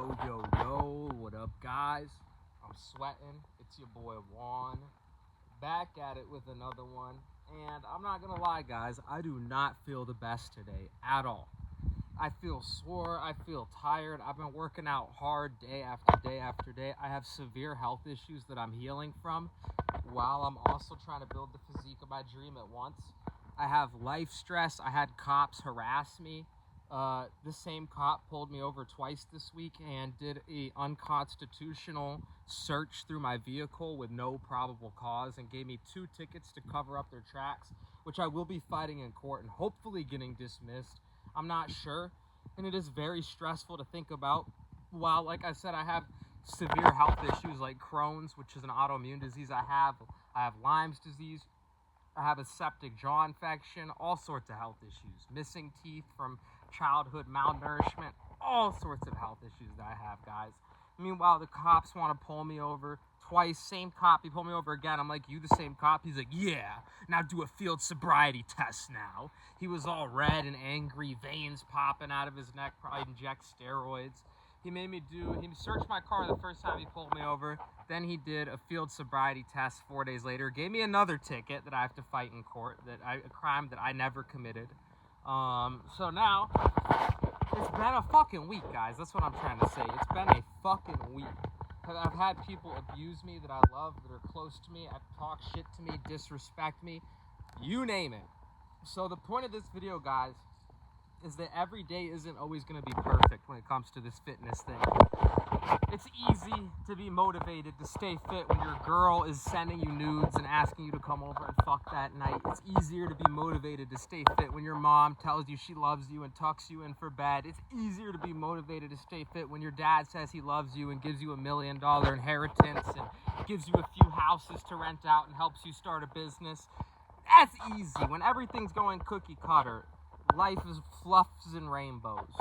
Yo, what up, guys? I'm sweating. It's your boy Juan, back at it with another one. And I'm not gonna lie, guys, I do not feel the best today at all. I feel sore, I feel tired. I've been working out hard day after day after day. I have severe health issues that I'm healing from while I'm also trying to build the physique of my dream at once. I have life stress. I had cops harass me. The same cop pulled me over twice this week and did a unconstitutional search through my vehicle with no probable cause and gave me 2 tickets to cover up their tracks, which I will be fighting in court and hopefully getting dismissed. I'm not sure, and it is very stressful to think about. While, like I said, I have severe health issues like Crohn's, which is an autoimmune disease I have Lyme's disease, I have a septic jaw infection, all sorts of health issues, missing teeth from childhood malnourishment, all sorts of health issues that I have, guys. Meanwhile, the cops want to pull me over twice. Same cop, he pulled me over again. I'm like, you the same cop? He's like, yeah, now do a field sobriety test now. He was all red and angry, veins popping out of his neck, probably inject steroids. He searched my car the first time he pulled me over. Then he did a field sobriety test 4 days later. Gave me another ticket that I have to fight in court, a crime that I never committed. So now, it's been a fucking week, guys. That's what I'm trying to say. It's been a fucking week. I've had people abuse me that I love, that are close to me, talk shit to me, disrespect me, you name it. So the point of this video, guys, is that every day isn't always going to be perfect when it comes to this fitness thing. It's easy to be motivated to stay fit when your girl is sending you nudes and asking you to come over and fuck that night. It's easier to be motivated to stay fit when your mom tells you she loves you and tucks you in for bed. It's easier to be motivated to stay fit when your dad says he loves you and gives you $1 million inheritance and gives you a few houses to rent out and helps you start a business. That's easy. When everything's going cookie cutter, life is fluffs and rainbows.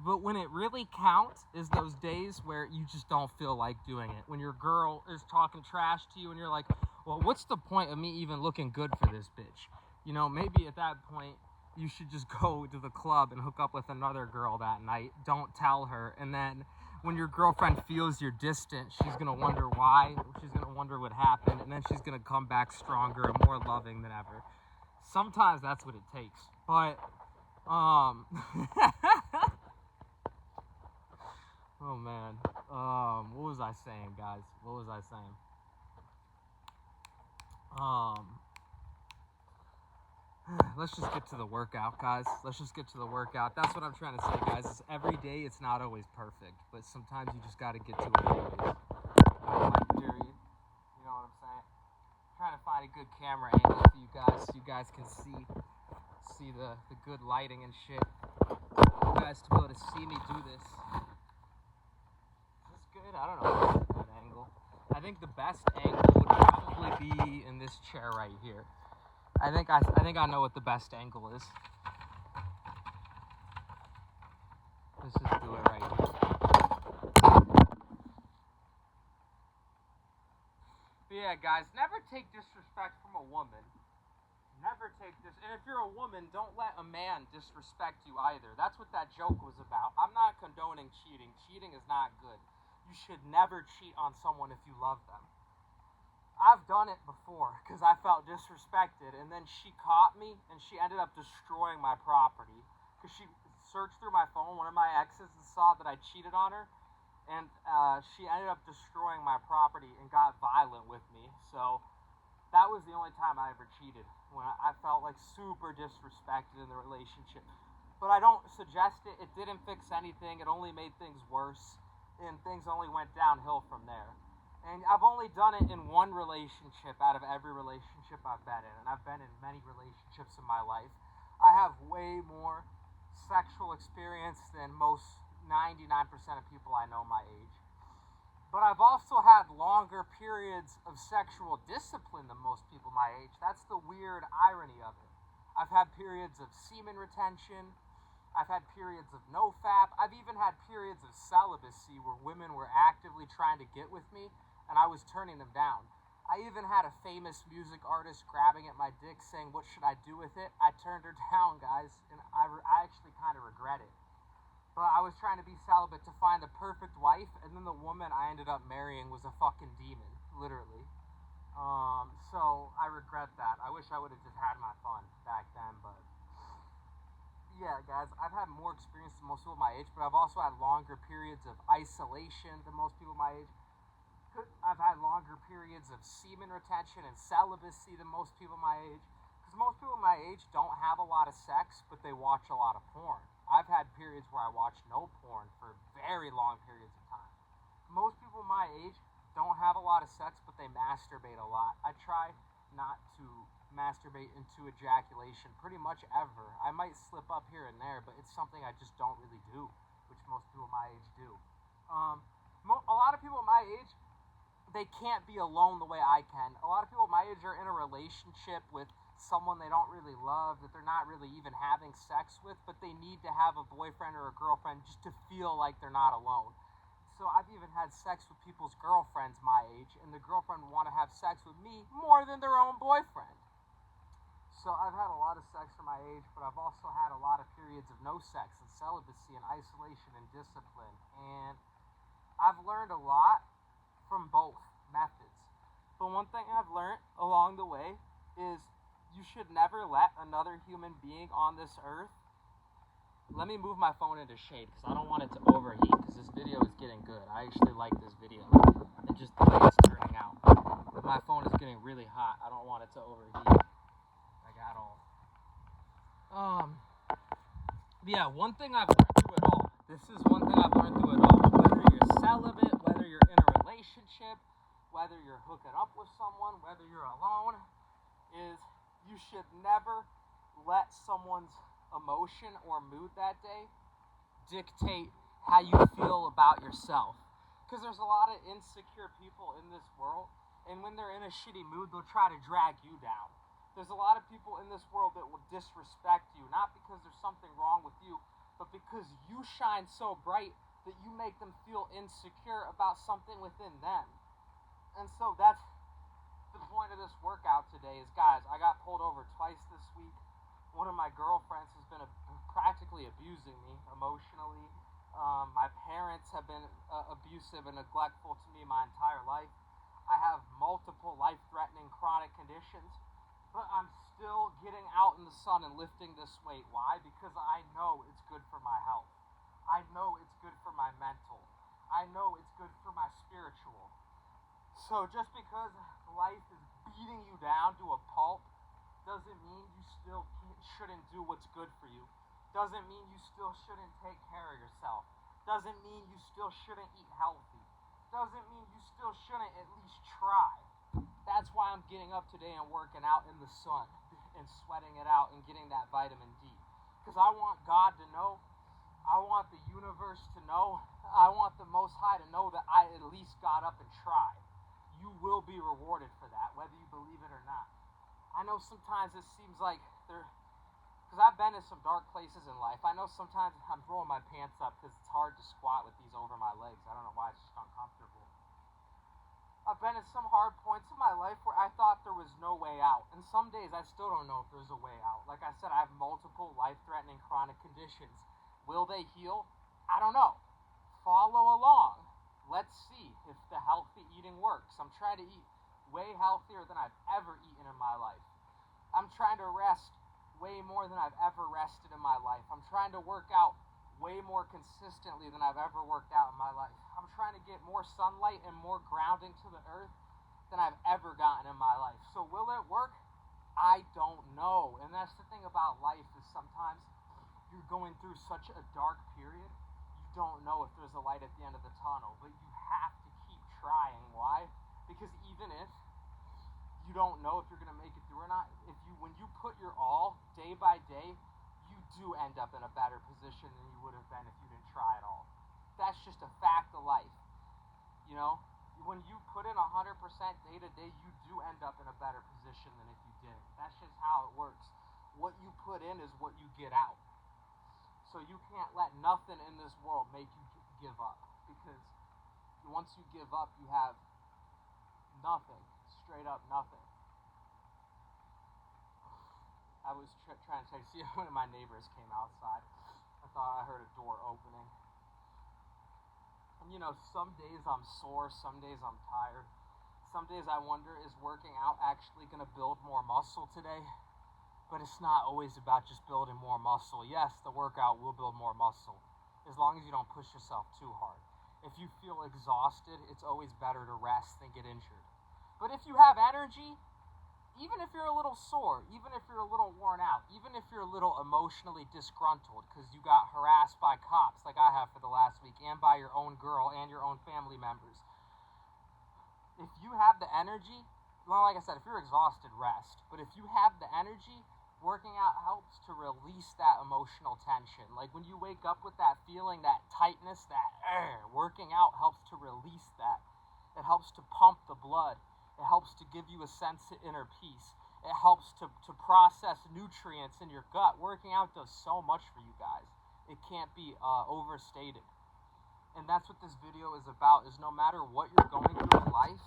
But when it really counts is those days where you just don't feel like doing it. When your girl is talking trash to you and you're like, well, what's the point of me even looking good for this bitch? You know, maybe at that point you should just go to the club and hook up with another girl that night. Don't tell her. And then when your girlfriend feels you're distant, she's going to wonder why. She's going to wonder what happened. And then she's going to come back stronger and more loving than ever. Sometimes that's what it takes. But, oh man. What was I saying, guys? What was I saying? Let's just get to the workout, guys. Let's just get to the workout. That's what I'm trying to say, guys. Is every day it's not always perfect, but sometimes you just got to get to it anyways. Period. You know what I'm saying? Trying to find a good camera angle for you guys so you guys can see the good lighting and shit. You guys to be able to see me do this. Is this good? I don't know if it's a good angle. I think the best angle would probably be in this chair right here. I think I know what the best angle is. Let's just do it right here. But yeah, guys, never take disrespect from a woman. Never take this. And if you're a woman, don't let a man disrespect you either. That's what that joke was about. I'm not condoning cheating. Cheating is not good. You should never cheat on someone if you love them. I've done it before because I felt disrespected, and then she caught me, and she ended up destroying my property because she searched through my phone. One of my exes saw that I cheated on her, and she ended up destroying my property and got violent with me. So that was the only time I ever cheated, when I felt like super disrespected in the relationship. But I don't suggest it. It didn't fix anything. It only made things worse, and things only went downhill from there. And I've only done it in one relationship out of every relationship I've been in. And I've been in many relationships in my life. I have way more sexual experience than most 99% of people I know my age. But I've also had longer periods of sexual discipline than most people my age. That's the weird irony of it. I've had periods of semen retention. I've had periods of nofap. I've even had periods of celibacy where women were actively trying to get with me, and I was turning them down. I even had a famous music artist grabbing at my dick saying, what should I do with it? I turned her down, guys, and I actually kind of regret it. But I was trying to be celibate to find the perfect wife, and then the woman I ended up marrying was a fucking demon, literally. So I regret that. I wish I would have just had my fun back then, but yeah, guys, I've had more experience than most people my age, but I've also had longer periods of isolation than most people my age. I've had longer periods of semen retention and celibacy than most people my age. Because most people my age don't have a lot of sex, but they watch a lot of porn. I've had periods where I watch no porn for very long periods of time. Most people my age don't have a lot of sex, but they masturbate a lot. I try not to masturbate into ejaculation pretty much ever. I might slip up here and there, but it's something I just don't really do, which most people my age do. A lot of people my age, they can't be alone the way I can. A lot of people my age are in a relationship with someone they don't really love, that they're not really even having sex with, but they need to have a boyfriend or a girlfriend just to feel like they're not alone. So I've even had sex with people's girlfriends my age, and the girlfriend want to have sex with me more than their own boyfriend. So I've had a lot of sex for my age, but I've also had a lot of periods of no sex and celibacy and isolation and discipline. And I've learned a lot from both methods. But one thing I've learned along the way is you should never let another human being on this earth. Let me move my phone into shade because I don't want it to overheat, because this video is getting good. I actually like this video and just the way it's turning out. But my phone is getting really hot. I don't want it to overheat like at all. Yeah, one thing I've learned through it all. This is one thing I've learned through it all. Whether you're celibate, whether you're in a relationship, whether you're hooking up with someone, whether you're alone, is you should never let someone's emotion or mood that day dictate how you feel about yourself. Because there's a lot of insecure people in this world, and when they're in a shitty mood, they'll try to drag you down. There's a lot of people in this world that will disrespect you, not because there's something wrong with you, but because you shine so bright that you make them feel insecure about something within them. And so that's the point of this workout today is, guys, I got pulled over twice this week. One of my girlfriends has been practically abusing me emotionally. My parents have been abusive and neglectful to me my entire life. I have multiple life-threatening chronic conditions, but I'm still getting out in the sun and lifting this weight. Why? Because I know it's good for my health. I know it's good for my mental. I know it's good for my spiritual. So just because life is beating you down to a pulp doesn't mean you still shouldn't do what's good for you. Doesn't mean you still shouldn't take care of yourself. Doesn't mean you still shouldn't eat healthy. Doesn't mean you still shouldn't at least try. That's why I'm getting up today and working out in the sun and sweating it out and getting that vitamin D. Because I want God to know. I want the universe to know. I want the Most High to know that I at least got up and tried. You will be rewarded for that, whether you believe it or not. I know sometimes it seems like because I've been in some dark places in life. I know sometimes I'm throwing my pants up because it's hard to squat with these over my legs. I don't know why, it's just uncomfortable. I've been in some hard points in my life where I thought there was no way out. And some days I still don't know if there's a way out. Like I said, I have multiple life-threatening chronic conditions. Will they heal? I don't know. Follow along. Let's see if the healthy eating works. I'm trying to eat way healthier than I've ever eaten in my life. I'm trying to rest way more than I've ever rested in my life. I'm trying to work out way more consistently than I've ever worked out in my life. I'm trying to get more sunlight and more grounding to the earth than I've ever gotten in my life. So will it work? I don't know. And that's the thing about life, is sometimes you're going through such a dark period, you don't know if there's a light at the end of the tunnel, but you have to keep trying. Why? Because even if you don't know if you're going to make it through or not, when you put your all day by day, you do end up in a better position than you would have been if you didn't try at all. That's just a fact of life. You know, when you put in 100% day to day, you do end up in a better position than if you didn't. That's just how it works. What you put in is what you get out. So you can't let nothing in this world make you give up, because once you give up, you have nothing, straight up nothing. I was trying to see, one of my neighbors came outside. I thought I heard a door opening. And some days I'm sore, some days I'm tired. Some days I wonder, is working out actually going to build more muscle today? But it's not always about just building more muscle. Yes, the workout will build more muscle, as long as you don't push yourself too hard. If you feel exhausted, it's always better to rest than get injured. But if you have energy, even if you're a little sore, even if you're a little worn out, even if you're a little emotionally disgruntled because you got harassed by cops like I have for the last week, and by your own girl and your own family members, if you have the energy, well, like I said, if you're exhausted, rest. But if you have the energy, working out helps to release that emotional tension. Like when you wake up with that feeling, that tightness, that working out helps to release that. It helps to pump the blood. It helps to give you a sense of inner peace. It helps to process nutrients in your gut. Working out does so much for you guys. It can't be overstated. And that's what this video is about, is no matter what you're going through in life,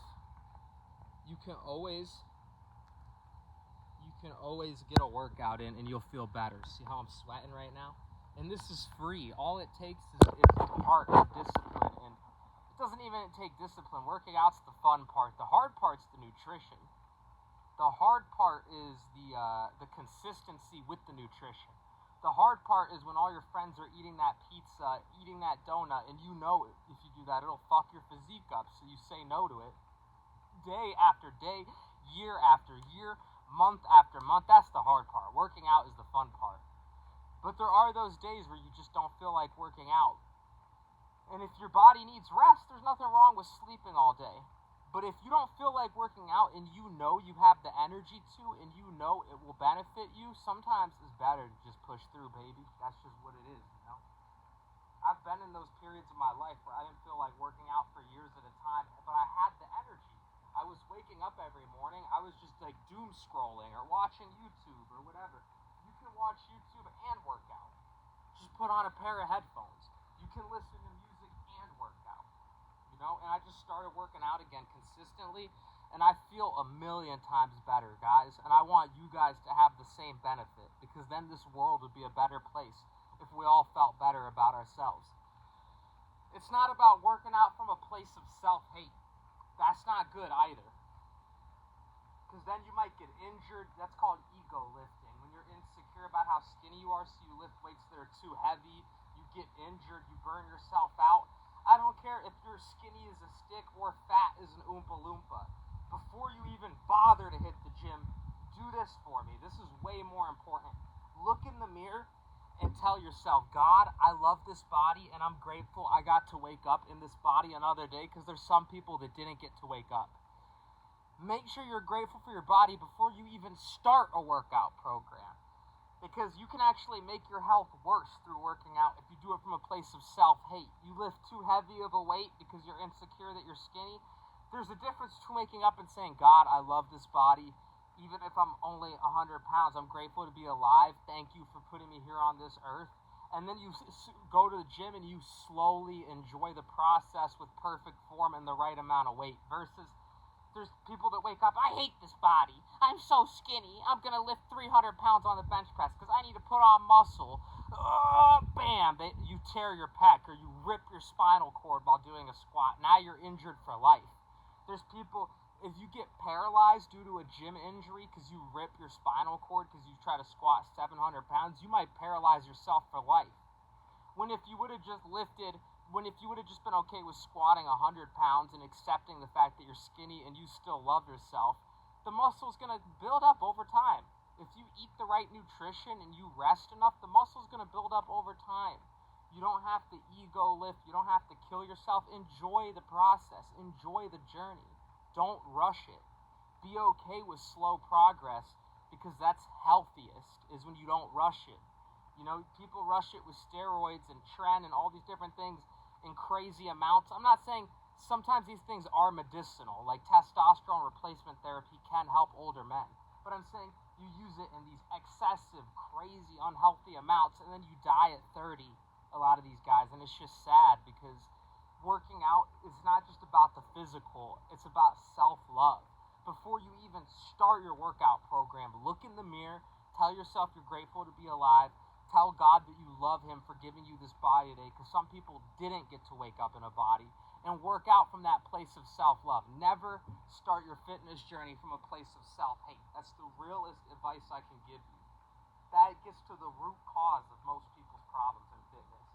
you can always get a workout in and you'll feel better. See how I'm sweating right now? And this is free. All it takes is heart and discipline. And it doesn't even take discipline. Working out's the fun part. The hard part's the nutrition. The hard part is the consistency with the nutrition. The hard part is when all your friends are eating that pizza, eating that donut, and you know if you do that, it'll fuck your physique up, so you say no to it. Day after day, year after year, month after month, that's the hard part. Working out is the fun part. But there are those days where you just don't feel like working out. And if your body needs rest, there's nothing wrong with sleeping all day. But if you don't feel like working out and you know you have the energy to, and you know it will benefit you, sometimes it's better to just push through, baby. That's just what it is, I've been in those periods of my life where I didn't feel like working out for years at a time, but I had the energy. I was waking up every morning, I was just like doom scrolling or watching YouTube or whatever. You can watch YouTube and work out. Just put on a pair of headphones. You can listen to music and work out. And I just started working out again consistently, and I feel a million times better, guys. And I want you guys to have the same benefit, because then this world would be a better place if we all felt better about ourselves. It's not about working out from a place of self-hate. That's not good either, because then you might get injured. That's called ego lifting. When you're insecure about how skinny you are, so you lift weights that are too heavy, you get injured, you burn yourself out. I don't care if you're skinny as a stick or fat as an Oompa Loompa. Before you even bother to hit the gym, do this for me. This is way more important. Look in the mirror and tell yourself, God, I love this body and I'm grateful I got to wake up in this body another day, because there's some people that didn't get to wake up. Make sure you're grateful for your body before you even start a workout program. Because you can actually make your health worse through working out if you do it from a place of self-hate. You lift too heavy of a weight because you're insecure that you're skinny. There's a difference between waking up and saying, God, I love this body. Even if I'm only 100 pounds, I'm grateful to be alive. Thank you for putting me here on this earth. And then you go to the gym and you slowly enjoy the process with perfect form and the right amount of weight, versus there's people that wake up, I hate this body. I'm so skinny. I'm going to lift 300 pounds on the bench press because I need to put on muscle. Bam! You tear your pec, or you rip your spinal cord while doing a squat. Now you're injured for life. There's people, if you get paralyzed due to a gym injury because you rip your spinal cord because you try to squat 700 pounds, you might paralyze yourself for life. When if you would have just been okay with squatting 100 pounds and accepting the fact that you're skinny and you still love yourself, the muscle's going to build up over time. If you eat the right nutrition and you rest enough, the muscle's going to build up over time. You don't have to ego lift. You don't have to kill yourself. Enjoy the process. Enjoy the journey. Don't rush it. Be okay with slow progress, because that's healthiest, is when you don't rush it. People rush it with steroids and tren and all these different things in crazy amounts. I'm not saying sometimes these things are medicinal, like testosterone replacement therapy can help older men. But I'm saying you use it in these excessive, crazy, unhealthy amounts, and then you die at 30, a lot of these guys. And it's just sad, because working out is not just about the physical, it's about self-love. Before you even start your workout program, look in the mirror, tell yourself you're grateful to be alive, Tell God that you love him for giving you this body today, because some people didn't get to wake up in a body, and work out from that place of self-love. Never start your fitness journey from a place of self-hate. That's the realest advice I can give you. That gets to the root cause of most people's problems in fitness.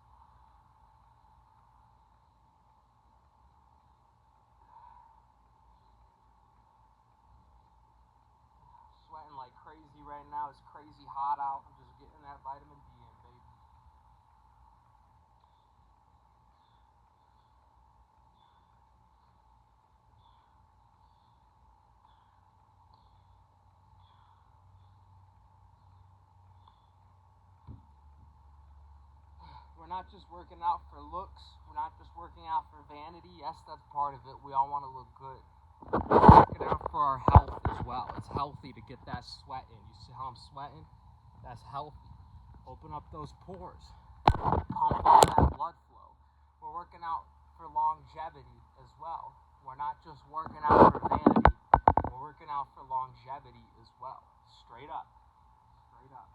Sweating like crazy right now. It's crazy hot out. I'm just getting that vitamin D in, baby. We're not just working out for looks. We're not just working out for vanity. Yes, that's part of it. We all want to look good. We're working out for our health as well. It's healthy to get that sweat in. You see how I'm sweating? That's healthy. Open up those pores. Pump up that blood flow. We're working out for longevity as well. We're not just working out for vanity. We're working out for longevity as well. Straight up. Straight up.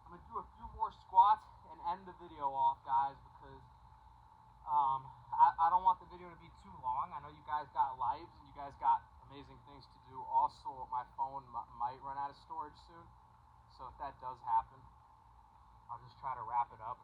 I'm going to do a few more squats and end the video off, guys, because I don't want the video to be too long. I know you guys got lives and you guys got amazing things to do. Also, my phone might run out of storage soon. So if that does happen, I'll just try to wrap it up.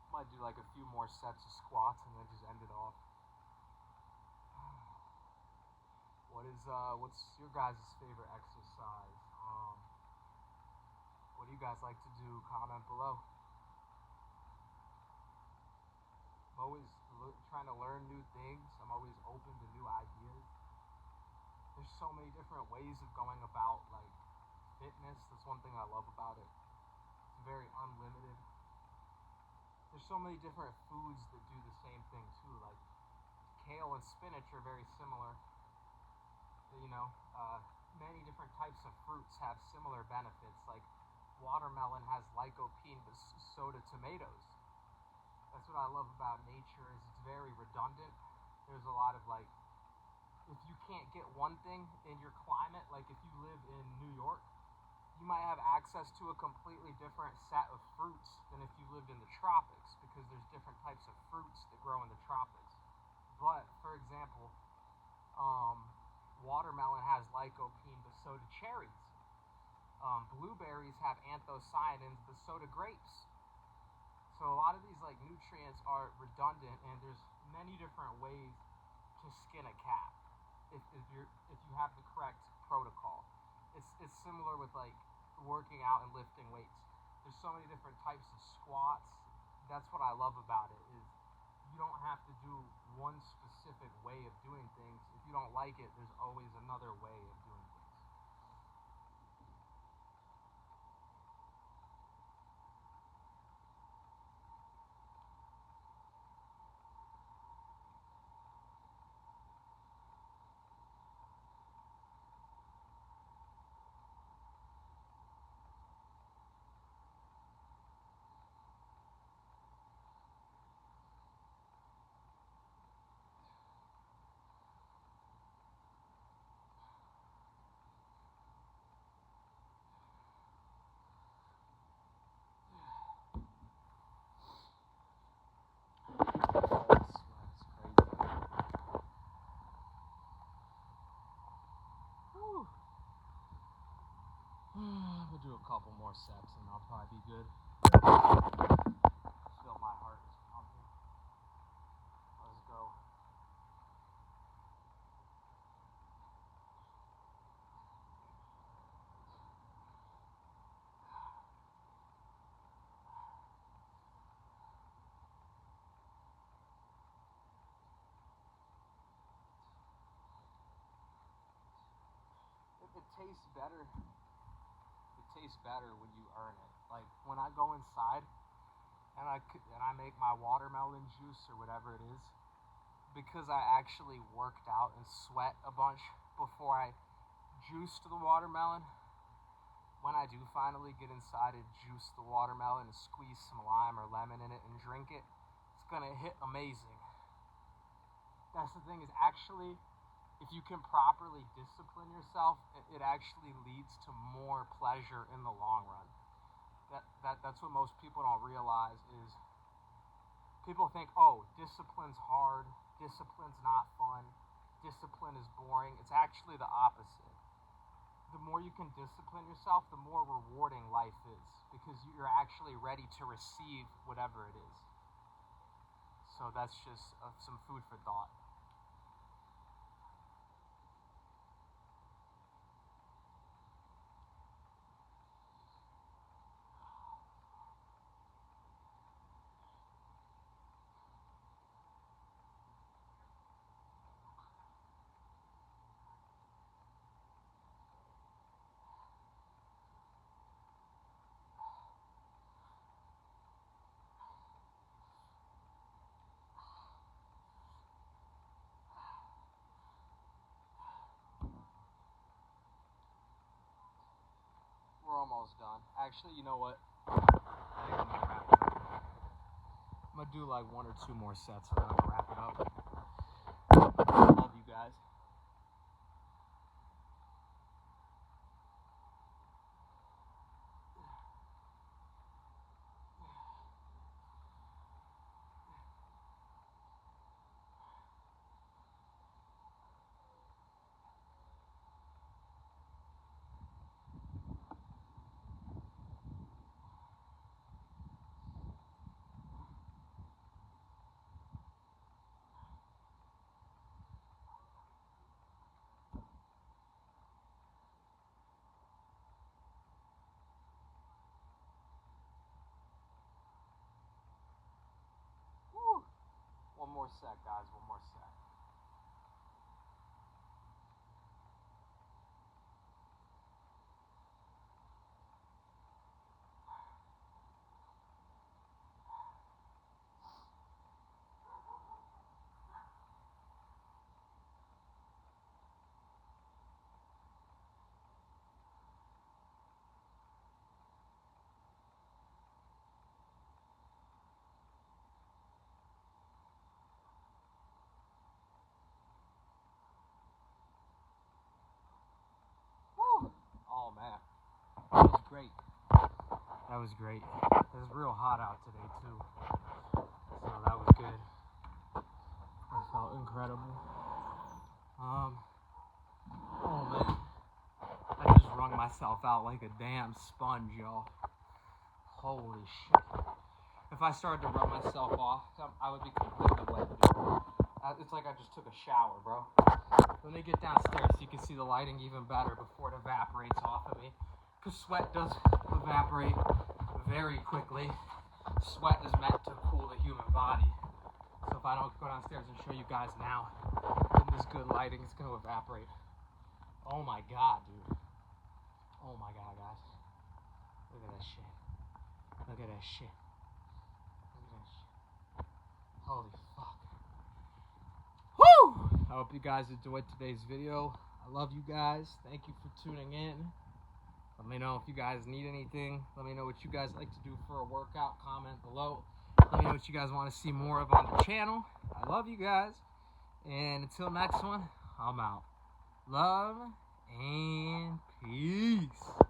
Might do like a few more sets of squats and then just end it off. What's your guys' favorite exercise? What do you guys like to do? Comment below. I'm always trying to learn new things. I'm always open to new ideas. There's so many different ways of going about like fitness. That's one thing I love about it. It's very unlimited. There's so many different foods that do the same thing too. Like kale and spinach are very similar. You know, many different types of fruits have similar benefits. Like watermelon has lycopene, but so do tomatoes. That's what I love about nature, is it's very redundant. There's a lot of like, if you can't get one thing in your climate, like if you live in New York, you might have access to a completely different set of fruits than if you lived in the tropics, because there's different types of fruits that grow in the tropics. But for example, watermelon has lycopene, but so do cherries. Blueberries have anthocyanins, but so do grapes. So a lot of these like nutrients are redundant, and there's many different ways to skin a cat if you have the correct protocol. It's similar with like working out and lifting weights. There's so many different types of squats. That's what I love about it, is you don't have to do one specific way of doing things. If you don't like it, there's always another way of doing things. We'll do a couple more sets and I'll probably be good. Feel my heart is pumping. Let's go. tastes better. It tastes better when you earn it. Like when I go inside and I make my watermelon juice or whatever it is, because I actually worked out and sweat a bunch before I juiced the watermelon. When I do finally get inside and juice the watermelon and squeeze some lime or lemon in it and drink it, it's gonna hit amazing. That's the thing, is actually, if you can properly discipline yourself, it actually leads to more pleasure in the long run. That's what most people don't realize is, people think, oh, discipline's hard, discipline's not fun, discipline is boring. It's actually the opposite. The more you can discipline yourself, the more rewarding life is, because you're actually ready to receive whatever it is. So that's just some food for thought. We're almost done. Actually, you know what? I think I'm gonna wrap it up. I'm gonna do like 1 or 2 more sets and then I'm gonna wrap it up. Love you guys. Woo. One more set, guys. One more set. Woo. Oh man, that was great. That was great. It was real hot out today too, so that was good. I felt incredible. Oh man, I just wrung myself out like a damn sponge, y'all. Holy shit. If I started to rub myself off, I would be completely wet, dude. It's like I just took a shower, bro. Let me get downstairs so you can see the lighting even better before it evaporates off of me. Because sweat does evaporate very quickly. Sweat is meant to cool the human body. So if I don't go downstairs and show you guys now, in this good lighting, it's going to evaporate. Oh my god, dude. Oh my god, guys. Look at that shit. Look at that shit. Look at that shit. Holy fuck. Woo! I hope you guys enjoyed today's video. I love you guys. Thank you for tuning in. Let me know if you guys need anything. Let me know what you guys like to do for a workout. Comment below. Let me know what you guys want to see more of on the channel. I love you guys. And until next one, I'm out. Love and peace.